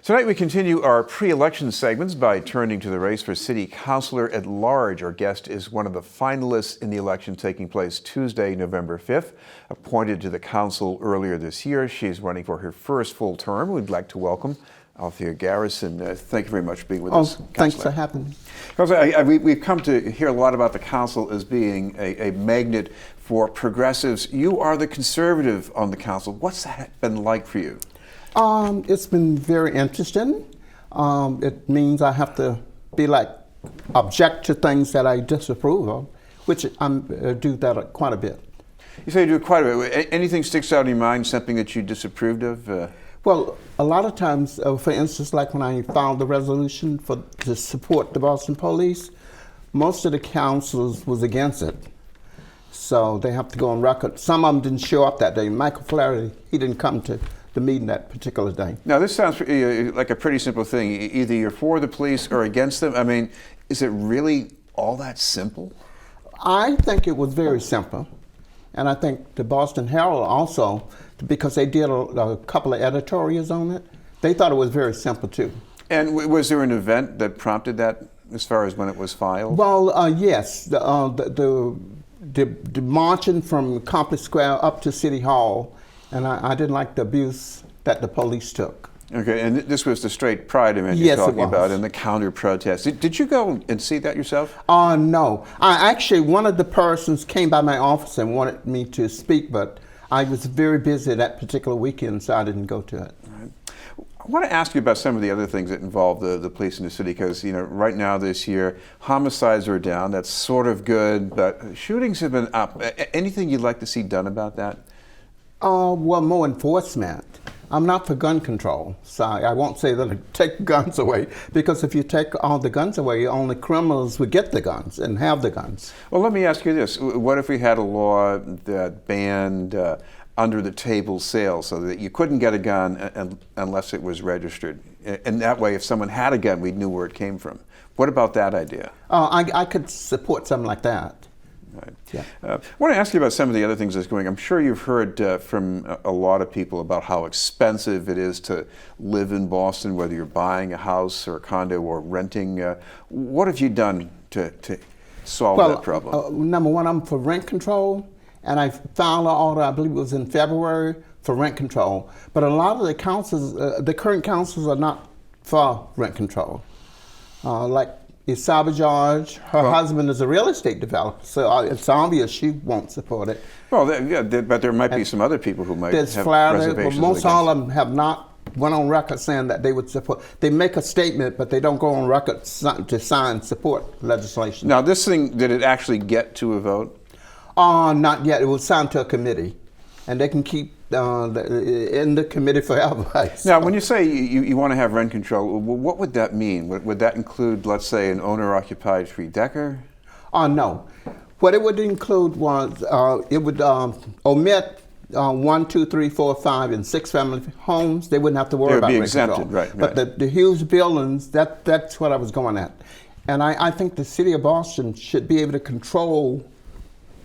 Tonight we continue our pre-election segments by turning to the race for City Councilor at Large. Our guest is one of the finalists in the election taking place Tuesday, November 5th. Appointed to the council earlier this year, she's running for her first full term. We'd like to welcome Althea Garrison. Thank you very much for being with us, Councilor. Thanks for having me. Councilor, we've come to hear a lot about the council as being a magnet for progressives. You are the conservative on the council. What's that been like for you? It's been very interesting. It means I have to object to things that I disapprove of, which I do that quite a bit. You say you do it quite a bit. Anything sticks out in your mind, something that you disapproved of? Well, a lot of times, for instance, like when I filed the resolution to support the Boston police, most of the councilors was against it. So they have to go on record. Some of them didn't show up that day. Michael Flaherty, he didn't come to the meeting that particular day. Now, this sounds like a pretty simple thing. Either you're for the police or against them. I mean, is it really all that simple? I think it was very simple. And I think the Boston Herald also, because they did a couple of editorials on it, they thought it was very simple too. And was there an event that prompted that as far as when it was filed? Well, yes. The marching from Complex Square up to City Hall, and I didn't like the abuse that the police took. Okay, and this was the straight pride event you're talking about, and the counter protest. Did you go and see that yourself? No. One of the persons came by my office and wanted me to speak, but I was very busy that particular weekend, so I didn't go to it. Right. I want to ask you about some of the other things that involve the police in the city, because right now this year, homicides are down. That's sort of good, but shootings have been up. Anything you'd like to see done about that? Well, more enforcement. I'm not for gun control, so I won't say that I take guns away, because if you take all the guns away, only criminals would get the guns and have the guns. Well, let me ask you this. What if we had a law that banned under-the-table sales so that you couldn't get a gun unless it was registered? And that way, if someone had a gun, we knew where it came from. What about that idea? I could support something like that. Right. Yeah. I want to ask you about some of the other things that's going on. I'm sure you've heard from a lot of people about how expensive it is to live in Boston, whether you're buying a house or a condo or renting. What have you done to solve that problem? Number one, I'm for rent control, and I filed an order, I believe it was in February, for rent control. But a lot of the councils, the current councils are not for rent control. Like Isaba George, her husband is a real estate developer, so it's obvious she won't support it. Well, but there might be some other people who might have reservations. But most all of them have not went on record saying that they would support. They make a statement, but they don't go on record to sign support legislation. Now, this thing, did it actually get to a vote? Not yet. It was signed to a committee, and they can keep in the committee forever. Now, when you say you want to have rent control, what would that mean? Would that include, let's say, an owner-occupied three-decker? No. What it would include was it would omit 1, 2, 3, 4, 5, and 6 family homes. They wouldn't have to worry about rent control. They would be exempted, right? But the huge buildings, that's what I was going at. And I think the city of Boston should be able to control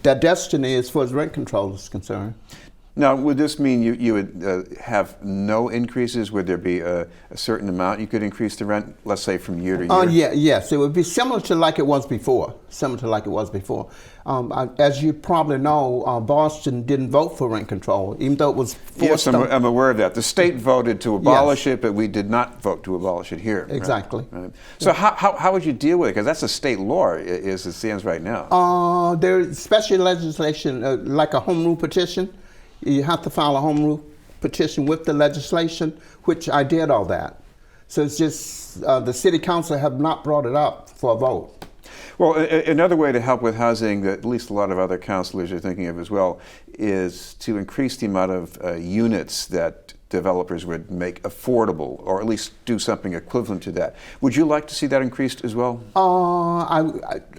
their destiny as far as rent control is concerned. Now, would this mean you would have no increases? Would there be a certain amount you could increase the rent, let's say, from year to year? Yes, it would be similar to like it was before. As you probably know, Boston didn't vote for rent control, even though it was forced. Yes, I'm aware of that. The state voted to abolish it, but we did not vote to abolish it here. Exactly. Right? So how would you deal with it? Because that's a state law as it stands right now. There's special legislation, like a home rule petition. You have to file a home rule petition with the legislation, which I did all that. So it's just the city council have not brought it up for a vote. Well, another way to help with housing that at least a lot of other councilors are thinking of as well is to increase the amount of units that developers would make affordable, or at least do something equivalent to that. Would you like to see that increased as well?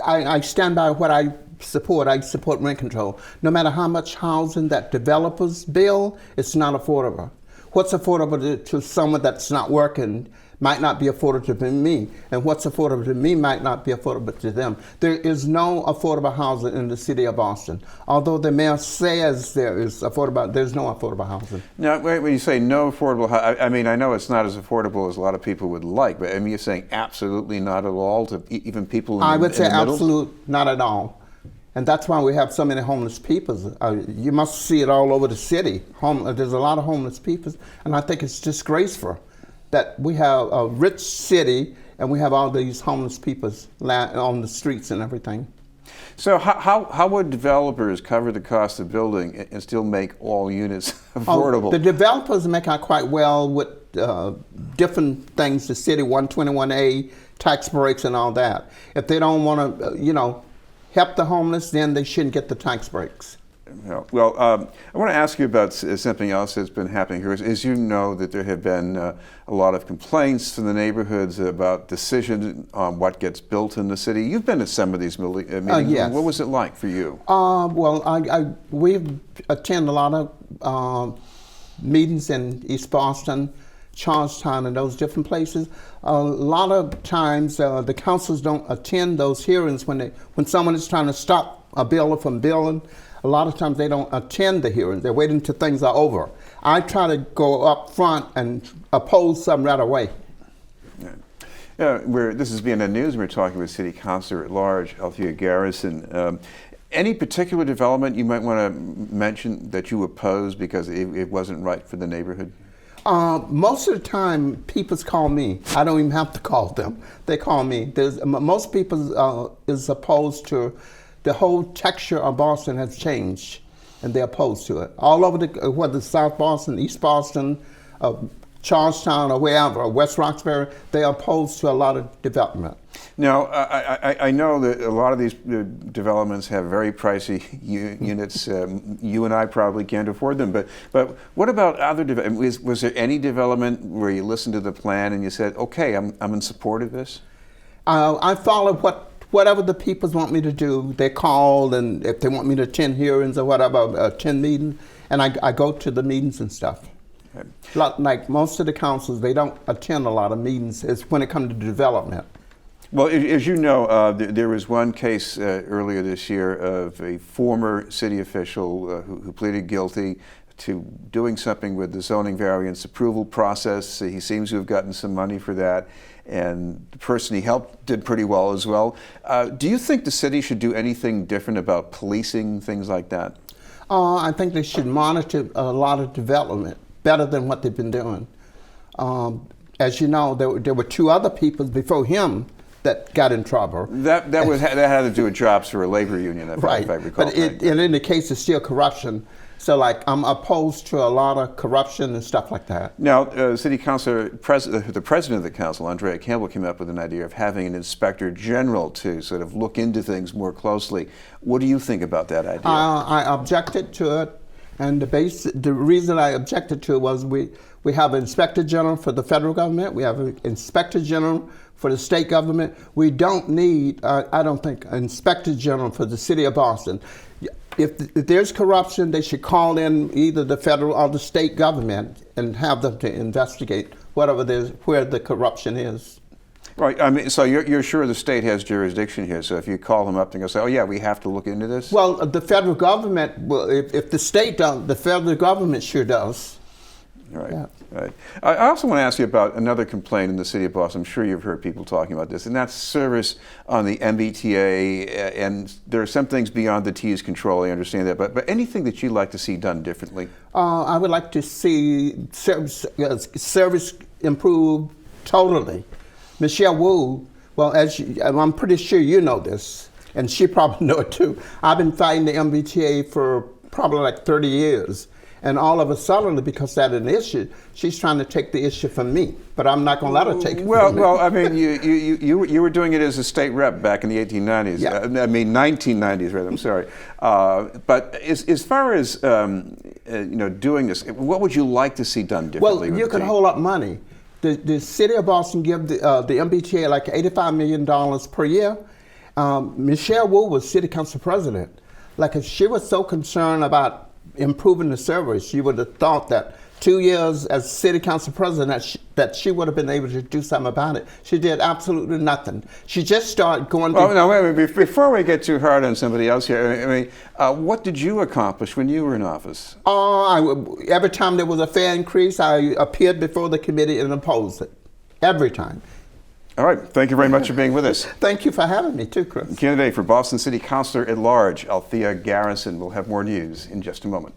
I stand by what I support. I support rent control. No matter how much housing that developers build, it's not affordable. What's affordable to someone that's not working might not be affordable to me, and what's affordable to me might not be affordable to them. There is no affordable housing in the city of Boston. Although the mayor says there is affordable, there's no affordable housing. Now, when you say no affordable, I mean, I know it's not as affordable as a lot of people would like, but I mean, you're saying absolutely not at all to even people in the middle? I would say absolute not at all. And that's why we have so many homeless people. You must see it all over the city. There's a lot of homeless people, and I think it's disgraceful that we have a rich city and we have all these homeless people on the streets and everything. So how would developers cover the cost of building and still make all units affordable? The developers make out quite well with different things, the city 121A, tax breaks and all that. If they don't want to, help the homeless, then they shouldn't get the tax breaks. Well, I want to ask you about something else that's been happening here. As you know, that there have been a lot of complaints from the neighborhoods about decisions on what gets built in the city. You've been to some of these meetings. Yes. What was it like for you? Well, we attend a lot of meetings in East Boston, Charlestown, and those different places. A lot of times the councils don't attend those hearings when someone is trying to stop a builder from building. A lot of times they don't attend the hearings. They're waiting until things are over. I try to go up front and oppose something right away. This is BNN News. We're talking with City Councilor at Large, Althea Garrison. Any particular development you might want to mention that you oppose because it wasn't right for the neighborhood? Most of the time, people call me. I don't even have to call them. They call me. Most people is opposed to the whole texture of Boston has changed, and they're opposed to it. All over whether South Boston, East Boston, Charlestown, or wherever, West Roxbury, they're opposed to a lot of development. Now, I know that a lot of these developments have very pricey units. You and I probably can't afford them, but what about other developments? Was there any development where you listened to the plan and you said, okay, I'm in support of this? I follow whatever the people want me to do. They call, and if they want me to attend hearings or whatever, attend meetings, and I go to the meetings and stuff. Okay. Like most of the councils, they don't attend a lot of meetings when it comes to development. Well, as you know, there was one case earlier this year of a former city official who pleaded guilty to doing something with the zoning variance approval process. He seems to have gotten some money for that, and the person he helped did pretty well as well. Do you think the city should do anything different about policing things like that? I think they should monitor a lot of development better than what they've been doing. As you know, there were two other people before him that got in trouble. That had to do with jobs for a labor union, if I recall. But in the case, it's still corruption. So, I'm opposed to a lot of corruption and stuff like that. Now, City Councilor, the president of the council, Andrea Campbell, came up with an idea of having an inspector general to sort of look into things more closely. What do you think about that idea? I objected to it, and the reason I objected to it was we have an inspector general for the federal government. We have an inspector general for the state government. We don't need, I don't think, an inspector general for the city of Boston. If there's corruption, they should call in either the federal or the state government and have them to investigate where the corruption is. Right. I mean, so you're sure the state has jurisdiction here. So if you call them up, they're going to say, "Oh yeah, we have to look into this." Well, the federal government. Well, if the state does, the federal government sure does. Right. Yeah. Right. I also want to ask you about another complaint in the city of Boston. I'm sure you've heard people talking about this, and that's service on the MBTA. And there are some things beyond the T's control. I understand that, but anything that you'd like to see done differently? I would like to see service improve totally. Michelle Wu, well, I'm pretty sure you know this, and she probably know it too. I've been fighting the MBTA for probably like 30 years. And all of a sudden, because that's an issue, she's trying to take the issue from me. But I'm not going to let her take it from me. Well, I mean, you were doing it as a state rep back in the 1890s. Yeah. 1990s, rather. I'm sorry. But as far as doing this, what would you like to see done differently? Well, you can hold up money. The city of Boston give the MBTA like $85 million per year. Michelle Wu was city council president. Like, if she was so concerned about improving the service, you would have thought that 2 years as city council president that she would have been able to do something about it. She did absolutely nothing. She just started going to... Oh, no, wait a minute. Before we get too hard on somebody else here, what did you accomplish when you were in office? Every time there was a fare increase, I appeared before the committee and opposed it. Every time. All right. Thank you very much for being with us. Thank you for having me too, Chris. Candidate for Boston City Councilor at Large, Althea Garrison. We'll have more news in just a moment.